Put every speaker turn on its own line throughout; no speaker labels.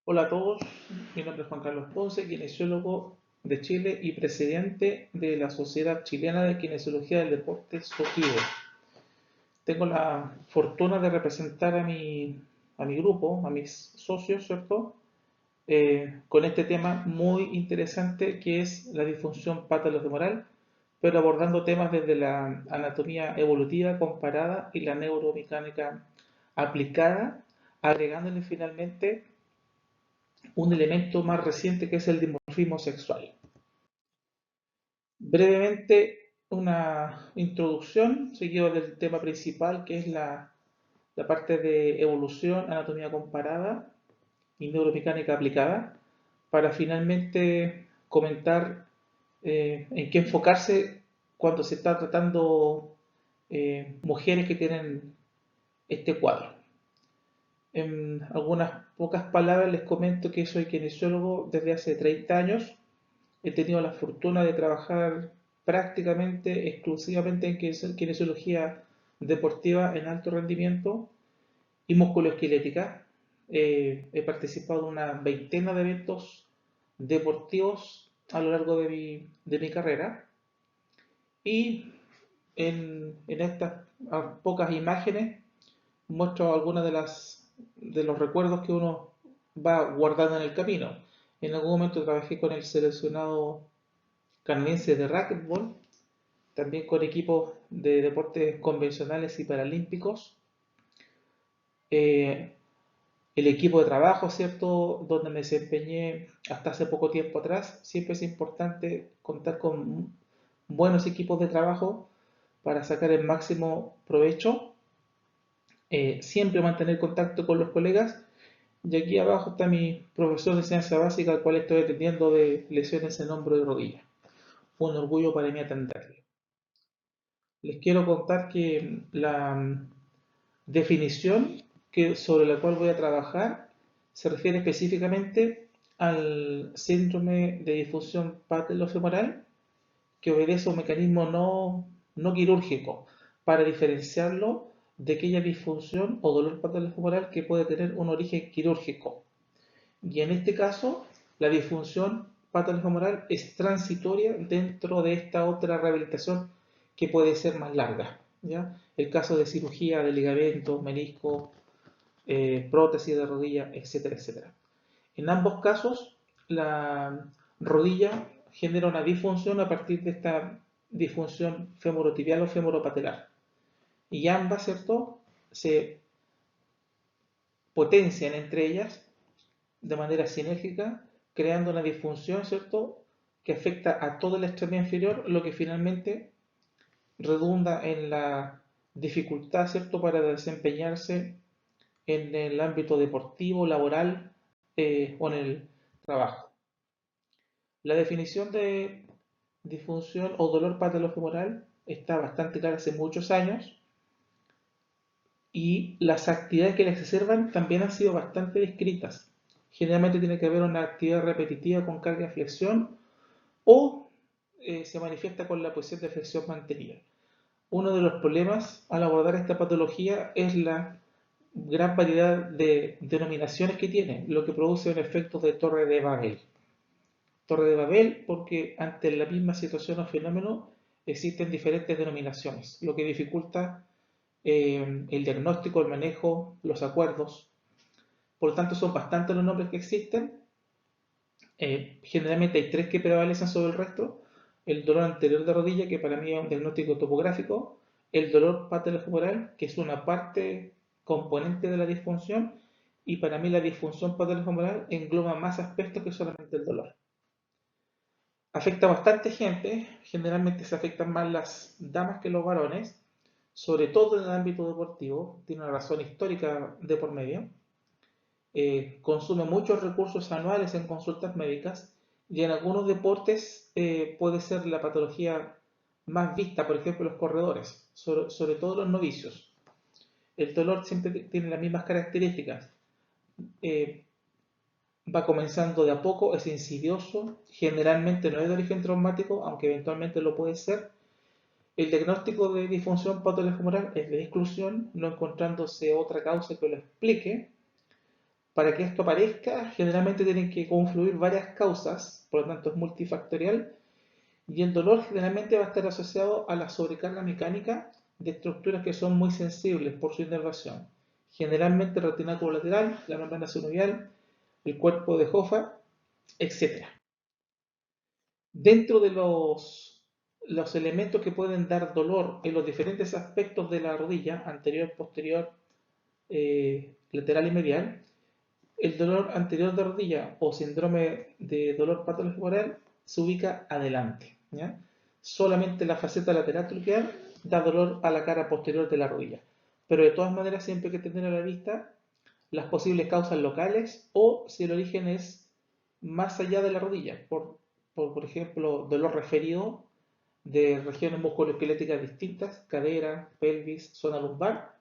Hola a todos, mi nombre es Juan Carlos Ponce, kinesiólogo de Chile y presidente de la Sociedad Chilena de Kinesiología del Deporte, SOKIDE. Tengo la fortuna de representar a mi grupo, a mis socios, ¿cierto? Con este tema muy interesante que es la disfunción patolofemoral, pero abordando temas desde la anatomía evolutiva comparada y la neuromecánica aplicada, agregándole finalmente un elemento más reciente que es el dimorfismo sexual. Brevemente, una introducción seguido del tema principal que es la parte de evolución, anatomía comparada y neuromecánica aplicada, para finalmente comentar en qué enfocarse cuando se está tratando mujeres que tienen este cuadro. En algunas pocas palabras les comento que soy kinesiólogo desde hace 30 años. He tenido la fortuna de trabajar prácticamente exclusivamente en kinesiología deportiva en alto rendimiento y musculoesquelética. He participado en una veintena de eventos deportivos a lo largo de mi carrera y en estas pocas imágenes muestro algunas de los recuerdos que uno va guardando en el camino. En algún momento trabajé con el seleccionado canadiense de racquetball, también con equipos de deportes convencionales y paralímpicos. Eh, el equipo de trabajo, ¿cierto? Donde me desempeñé hasta hace poco tiempo atrás, siempre es importante contar con buenos equipos de trabajo para sacar el máximo provecho. Siempre mantener contacto con los colegas. Y aquí abajo está mi profesor de ciencia básica, al cual estoy atendiendo de lesiones en hombro y rodilla. Un orgullo para mí atenderle. Les quiero contar que la definición sobre la cual voy a trabajar se refiere específicamente al síndrome de difusión patellofemoral que obedece a un mecanismo no quirúrgico para diferenciarlo de aquella disfunción o dolor patellofemoral que puede tener un origen quirúrgico. Y en este caso, la disfunción patolofemoral es transitoria dentro de esta otra rehabilitación que puede ser más larga. ¿Ya? El caso de cirugía de ligamentos, menisco, prótesis de rodilla, etcétera, etcétera. En ambos casos, la rodilla genera una disfunción a partir de esta disfunción femorotibial o femoropatelar. Y ambas, ¿cierto?, se potencian entre ellas de manera sinérgica, creando una disfunción, ¿cierto?, que afecta a toda la extremidad inferior, lo que finalmente redunda en la dificultad, ¿cierto?, para desempeñarse en el ámbito deportivo, laboral o en el trabajo. La definición de disfunción o dolor patolofemoral está bastante clara hace muchos años y las actividades que la exacerban también han sido bastante descritas. Generalmente tiene que haber una actividad repetitiva con carga de flexión o se manifiesta con la posición de flexión mantenida. Uno de los problemas al abordar esta patología es la gran variedad de denominaciones que tiene, lo que produce un efecto de torre de Babel. Torre de Babel porque ante la misma situación o fenómeno existen diferentes denominaciones, lo que dificulta el diagnóstico, el manejo, los acuerdos. Por lo tanto, son bastantes los nombres que existen. Generalmente hay tres que prevalecen sobre el resto. El dolor anterior de rodilla, que para mí es un diagnóstico topográfico. El dolor patellofemoral, que es una parte componente de la disfunción. Y para mí la disfunción patellofemoral engloba más aspectos que solamente el dolor. Afecta a bastante gente, generalmente se afectan más las damas que los varones, sobre todo en el ámbito deportivo, tiene una razón histórica de por medio. Consume muchos recursos anuales en consultas médicas y en algunos deportes puede ser la patología más vista, por ejemplo los corredores, sobre todo los novicios. El dolor siempre tiene las mismas características. Eh, Va comenzando de a poco, es insidioso, generalmente no es de origen traumático, aunque eventualmente lo puede ser. El diagnóstico de disfunción patológica es de exclusión, no encontrándose otra causa que lo explique. Para que esto aparezca, generalmente tienen que confluir varias causas, por lo tanto es multifactorial, y el dolor generalmente va a estar asociado a la sobrecarga mecánica de estructuras que son muy sensibles por su inervación. Generalmente el retináculo lateral, la membrana sinovial, el cuerpo de Hoffa, etc. Dentro de los elementos que pueden dar dolor en los diferentes aspectos de la rodilla, anterior, posterior, lateral y medial, el dolor anterior de rodilla o síndrome de dolor patologio se ubica adelante, ¿ya? Solamente la faceta lateral troqueal da dolor a la cara posterior de la rodilla. Pero de todas maneras siempre hay que tener a la vista las posibles causas locales o si el origen es más allá de la rodilla, por ejemplo, dolor referido de regiones musculoesqueléticas distintas, cadera, pelvis, zona lumbar,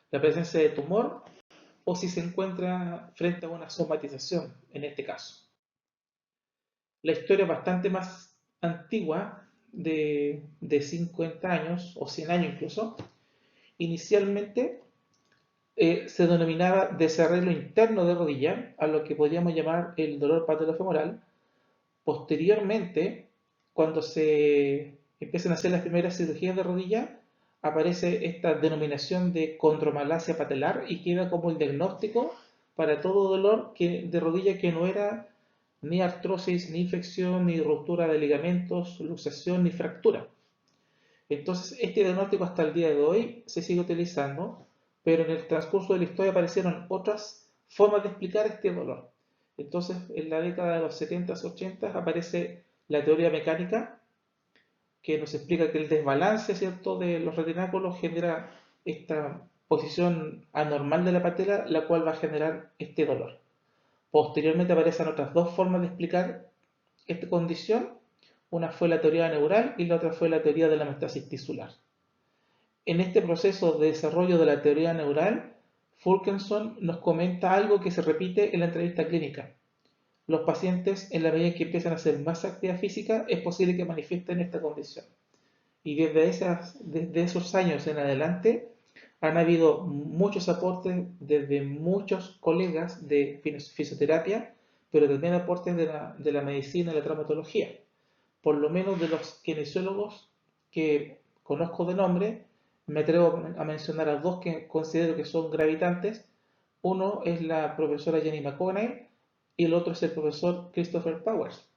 la presencia de tumor o si se encuentra frente a una somatización en este caso. La historia es bastante más antigua, de 50 años o 100 años incluso. Inicialmente se denominaba desarreglo interno de rodilla, a lo que podríamos llamar el dolor patolofemoral. Posteriormente, cuando se empiezan a hacer las primeras cirugías de rodilla, aparece esta denominación de condromalacia patelar y queda como el diagnóstico para todo dolor de rodilla que no era ni artrosis, ni infección, ni ruptura de ligamentos, luxación, ni fractura. Entonces, este diagnóstico hasta el día de hoy se sigue utilizando, pero en el transcurso de la historia aparecieron otras formas de explicar este dolor. Entonces, en la década de los 70s, 80s aparece la teoría mecánica, que nos explica que el desbalance, ¿cierto?, de los retináculos genera esta posición anormal de la patela, la cual va a generar este dolor. Posteriormente aparecen otras dos formas de explicar esta condición. Una fue la teoría neural y la otra fue la teoría de la metastasis tisular. En este proceso de desarrollo de la teoría neural, Fulkerson nos comenta algo que se repite en la entrevista clínica. Los pacientes, en la medida que empiezan a hacer más actividad física, es posible que manifiesten esta condición. Y desde esos años en adelante, han habido muchos aportes desde muchos colegas de fisioterapia, pero también aportes de la medicina y la traumatología. Por lo menos de los kinesiólogos que conozco de nombre, me atrevo a mencionar a dos que considero que son gravitantes. Uno es la profesora Jenny McConnell y el otro es el profesor Christopher Powers.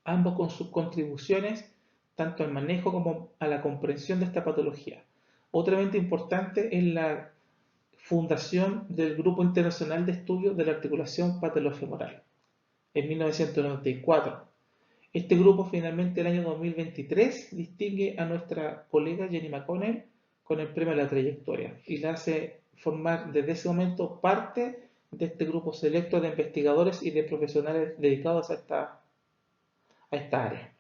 Ambos con sus contribuciones tanto al manejo como a la comprensión de esta patología. Otra mente importante es la fundación del Grupo Internacional de Estudios de la Articulación Patolofemoral en 1994. Este grupo finalmente el año 2023 distingue a nuestra colega Jenny McConnell con el premio a la trayectoria y la hace formar desde ese momento parte de este grupo selecto de investigadores y de profesionales dedicados a esta área.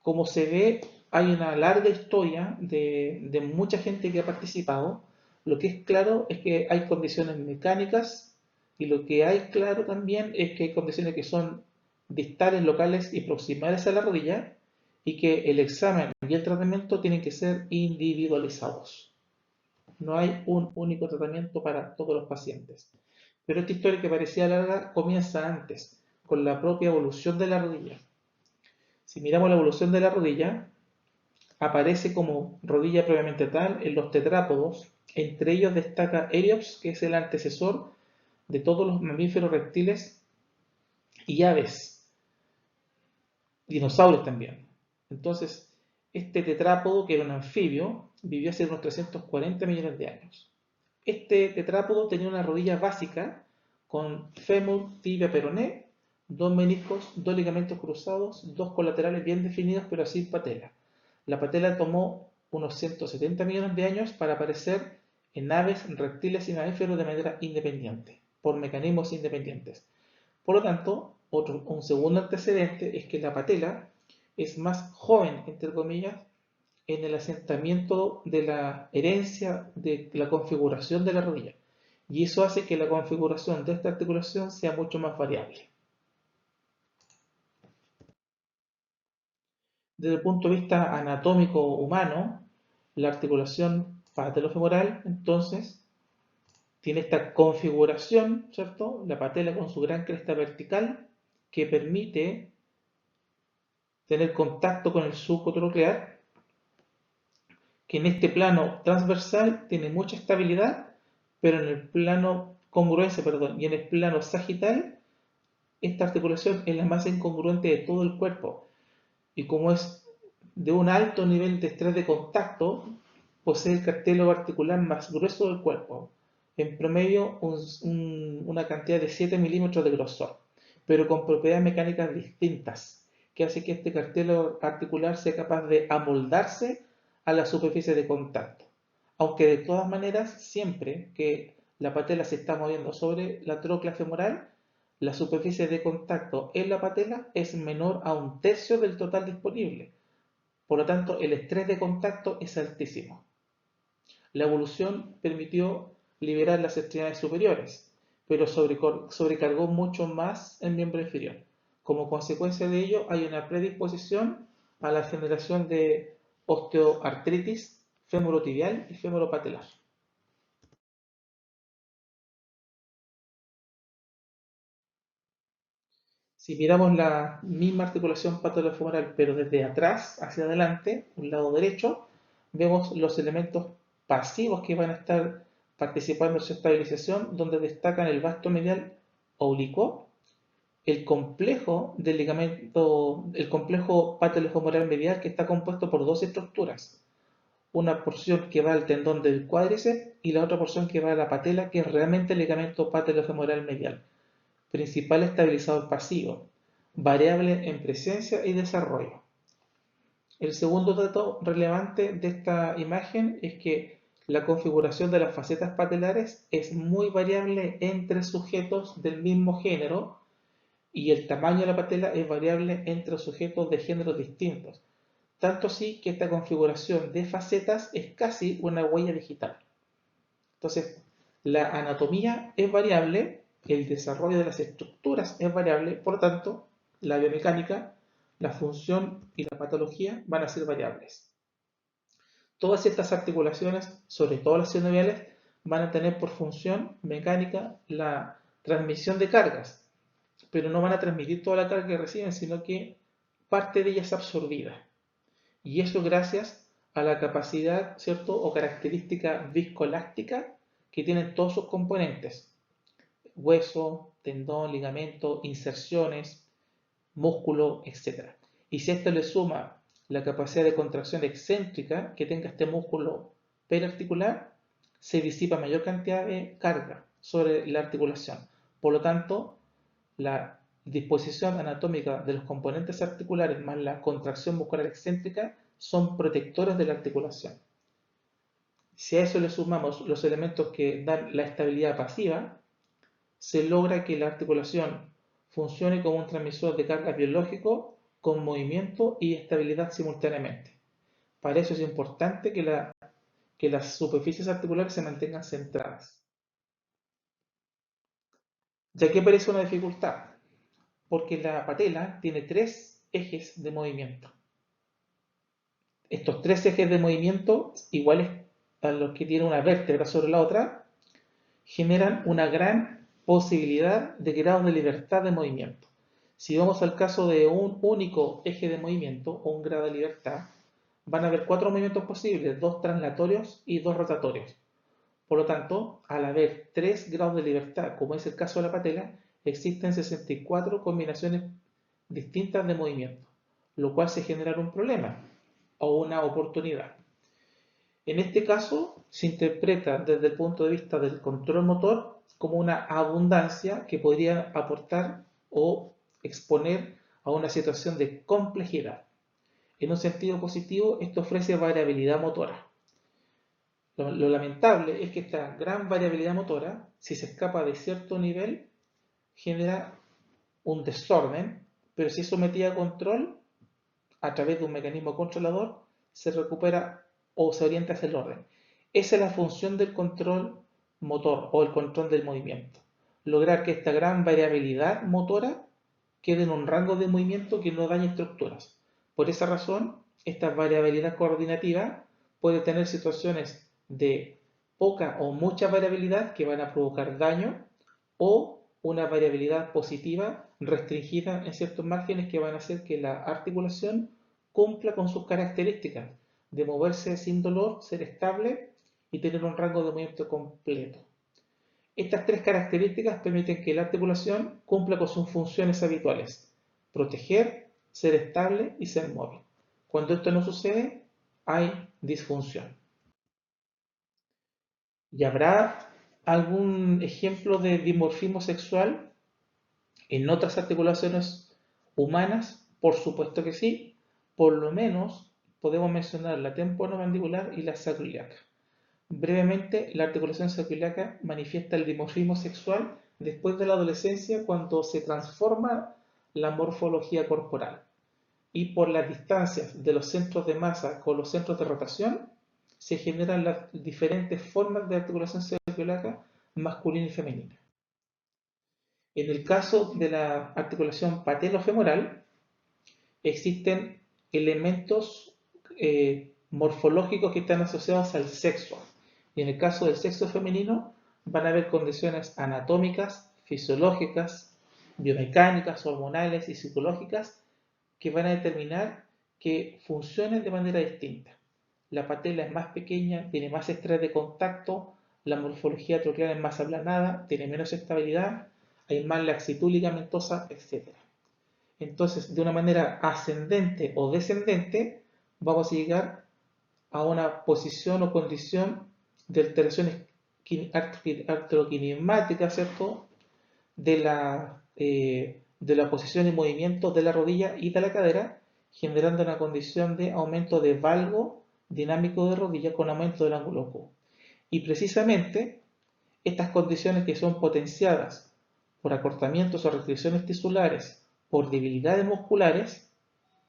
Como se ve, hay una larga historia de mucha gente que ha participado. Lo que es claro es que hay condiciones mecánicas y lo que hay claro también es que hay condiciones que son distales, locales y proximales a la rodilla y que el examen y el tratamiento tienen que ser individualizados. No hay un único tratamiento para todos los pacientes. Pero esta historia que parecía larga comienza antes, con la propia evolución de la rodilla. Si miramos la evolución de la rodilla, aparece como rodilla previamente tal en los tetrápodos. Entre ellos destaca Eriops, que es el antecesor de todos los mamíferos, reptiles y aves, dinosaurios también. Entonces, este tetrápodo, que era un anfibio, vivió hace unos 340 millones de años. Este tetrápodo tenía una rodilla básica con fémur, tibia, peroné, dos meniscos, dos ligamentos cruzados, dos colaterales bien definidos pero sin patela. La patela tomó unos 170 millones de años para aparecer en aves, reptiles y mamíferos de manera independiente, por mecanismos independientes. Por lo tanto, un segundo antecedente es que la patela es más joven, entre comillas, en el asentamiento de la herencia de la configuración de la rodilla. Y eso hace que la configuración de esta articulación sea mucho más variable. Desde el punto de vista anatómico humano, la articulación patelofemoral, entonces, Tiene esta configuración, ¿cierto? La patela con su gran cresta vertical que permite tener contacto con el surco troclear, que en este plano transversal tiene mucha estabilidad, pero en el plano congruencia, perdón, y en el plano sagital, esta articulación es la más incongruente de todo el cuerpo. Y como es de un alto nivel de estrés de contacto, posee el cartílago articular más grueso del cuerpo, en promedio una cantidad de 7 milímetros de grosor, pero con propiedades mecánicas distintas, que hace que este cartílago articular sea capaz de amoldarse a la superficie de contacto. Aunque de todas maneras, siempre que la patela se está moviendo sobre la tróclea femoral, la superficie de contacto en la patela es menor a un tercio del total disponible. Por lo tanto, el estrés de contacto es altísimo. La evolución permitió liberar las extremidades superiores, pero sobrecargó mucho más el miembro inferior. Como consecuencia de ello, hay una predisposición a la generación de osteoartritis femorotibial y femoropatelar. Si miramos la misma articulación patolofemoral, pero desde atrás hacia adelante, un lado derecho, vemos los elementos pasivos que van a estar participando en su estabilización, donde destacan el vasto medial oblicuo, el complejo del ligamento, el complejo patolofemoral medial que está compuesto por dos estructuras, una porción que va al tendón del cuádriceps y la otra porción que va a la patela, que es realmente el ligamento patolofemoral medial, principal estabilizador pasivo, variable en presencia y desarrollo. El segundo dato relevante de esta imagen es que la configuración de las facetas patelares es muy variable entre sujetos del mismo género y el tamaño de la patela es variable entre sujetos de géneros distintos. Tanto así que esta configuración de facetas es casi una huella digital. Entonces, la anatomía es variable, el desarrollo de las estructuras es variable, por lo tanto, la biomecánica, la función y la patología van a ser variables. Todas estas articulaciones, sobre todo las sinoviales, van a tener por función mecánica la transmisión de cargas, pero no van a transmitir toda la carga que reciben, sino que parte de ella es absorbida. Y eso gracias a la capacidad, ¿cierto? O característica viscoelástica que tienen todos sus componentes: hueso, tendón, ligamento, inserciones, músculo, etc. Y si a esto le suma la capacidad de contracción excéntrica que tenga este músculo perarticular, se disipa mayor cantidad de carga sobre la articulación. Por lo tanto, la disposición anatómica de los componentes articulares más la contracción muscular excéntrica son protectores de la articulación. Si a eso le sumamos los elementos que dan la estabilidad pasiva, se logra que la articulación funcione como un transmisor de carga biológico con movimiento y estabilidad simultáneamente. Para eso es importante que las superficies articulares se mantengan centradas. Ya que aparece una dificultad, porque la patela tiene tres ejes de movimiento. Estos tres ejes de movimiento, iguales a los que tiene una vértebra sobre la otra, generan una gran posibilidad de grado de libertad de movimiento. Si vamos al caso de un único eje de movimiento o un grado de libertad, van a haber cuatro movimientos posibles, dos translatorios y dos rotatorios. Por lo tanto, al haber tres grados de libertad, como es el caso de la patela, existen 64 combinaciones distintas de movimiento, lo cual se genera un problema o una oportunidad. En este caso, se interpreta desde el punto de vista del control motor como una abundancia que podría aportar o exponer a una situación de complejidad. En un sentido positivo, esto ofrece variabilidad motora. Lo lamentable es que esta gran variabilidad motora, si se escapa de cierto nivel, genera un desorden, pero si es sometida a control a través de un mecanismo controlador, se recupera o se orienta hacia el orden. Esa es la función del control motor o el control del movimiento. Lograr que esta gran variabilidad motora quede en un rango de movimiento que no dañe estructuras. Por esa razón, esta variabilidad coordinativa puede tener situaciones de poca o mucha variabilidad que van a provocar daño, o una variabilidad positiva restringida en ciertos márgenes que van a hacer que la articulación cumpla con sus características de moverse sin dolor, ser estable y tener un rango de movimiento completo. Estas tres características permiten que la articulación cumpla con sus funciones habituales: proteger, ser estable y ser móvil. Cuando esto no sucede, hay disfunción. ¿Y habrá algún ejemplo de dimorfismo sexual en otras articulaciones humanas? Por supuesto que sí. Por lo menos podemos mencionar la temporomandibular y la sacroiliaca. Brevemente, la articulación sacroiliaca manifiesta el dimorfismo sexual después de la adolescencia, cuando se transforma la morfología corporal y por las distancias de los centros de masa con los centros de rotación se generan las diferentes formas de articulación sacroiliaca masculina y femenina. En el caso de la articulación patelofemoral, existen elementos morfológicos que están asociados al sexo. Y en el caso del sexo femenino, van a haber condiciones anatómicas, fisiológicas, biomecánicas, hormonales y psicológicas que van a determinar que funcionen de manera distinta. La patela es más pequeña, tiene más estrés de contacto, la morfología troquial es más aplanada, tiene menos estabilidad, hay más laxitud ligamentosa, etc. Entonces, de una manera ascendente o descendente, vamos a llegar a una posición o condición de alteraciones artroquinemáticas, ¿cierto? De la posición y movimiento de la rodilla y de la cadera, generando una condición de aumento de valgo dinámico de rodilla con aumento del ángulo Q. Y precisamente estas condiciones que son potenciadas por acortamientos o restricciones tisulares, por debilidades musculares,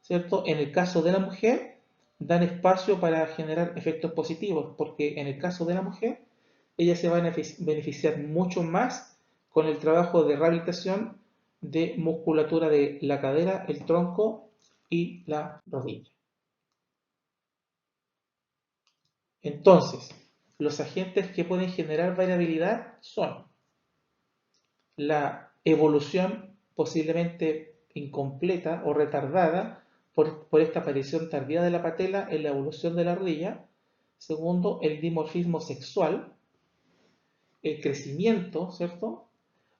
¿cierto? En el caso de la mujer, dan espacio para generar efectos positivos, porque en el caso de la mujer, ella se va a beneficiar mucho más con el trabajo de rehabilitación de musculatura de la cadera, el tronco y la rodilla. Entonces, los agentes que pueden generar variabilidad son la evolución posiblemente incompleta o retardada por esta aparición tardía de la patela en la evolución de la rodilla. Segundo, el dimorfismo sexual, el crecimiento, ¿cierto?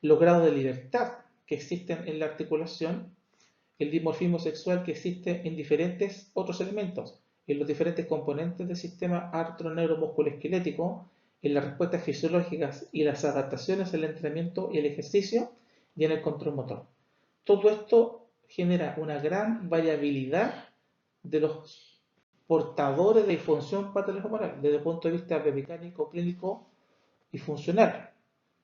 Los grados de libertad que existen en la articulación, el dimorfismo sexual que existe en diferentes otros elementos, en los diferentes componentes del sistema artroneuromusculoesquelético, en las respuestas fisiológicas y las adaptaciones al entrenamiento y el ejercicio y en el control motor. Todo esto genera una gran variabilidad de los portadores de disfunción patológica desde el punto de vista biomecánico, clínico y funcional.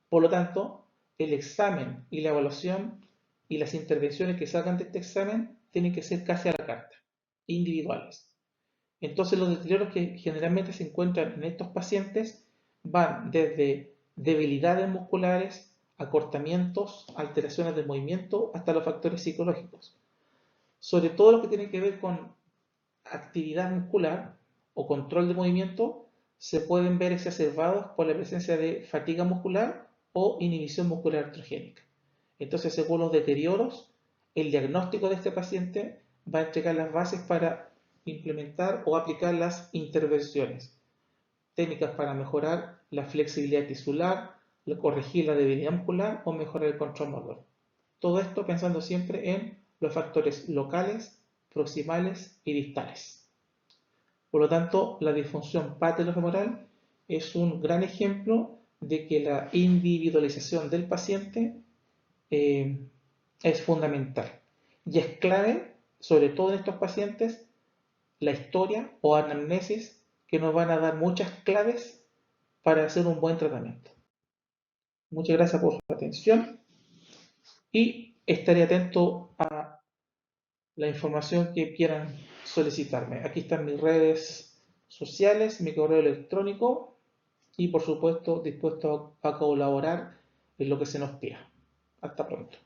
Por lo tanto, el examen y la evaluación y las intervenciones que salgan de este examen tienen que ser casi a la carta, individuales. Entonces, los deterioros que generalmente se encuentran en estos pacientes van desde debilidades musculares, acortamientos, alteraciones del movimiento, hasta los factores psicológicos. Sobre todo lo que tiene que ver con actividad muscular o control de movimiento, se pueden ver exacerbados por la presencia de fatiga muscular o inhibición muscular artrogénica. Entonces, según los deterioros, el diagnóstico de este paciente va a entregar las bases para implementar o aplicar las intervenciones, técnicas para mejorar la flexibilidad tisular, corregir la debilidad muscular o mejorar el control motor. Todo esto pensando siempre en los factores locales, proximales y distales. Por lo tanto, la disfunción patelofemoral es un gran ejemplo de que la individualización del paciente es fundamental y es clave, sobre todo en estos pacientes, la historia o anamnesis que nos van a dar muchas claves para hacer un buen tratamiento. Muchas gracias por su atención y estaré atento a la información que quieran solicitarme. Aquí están mis redes sociales, mi correo electrónico y por supuesto dispuesto a colaborar en lo que se nos pida. Hasta pronto.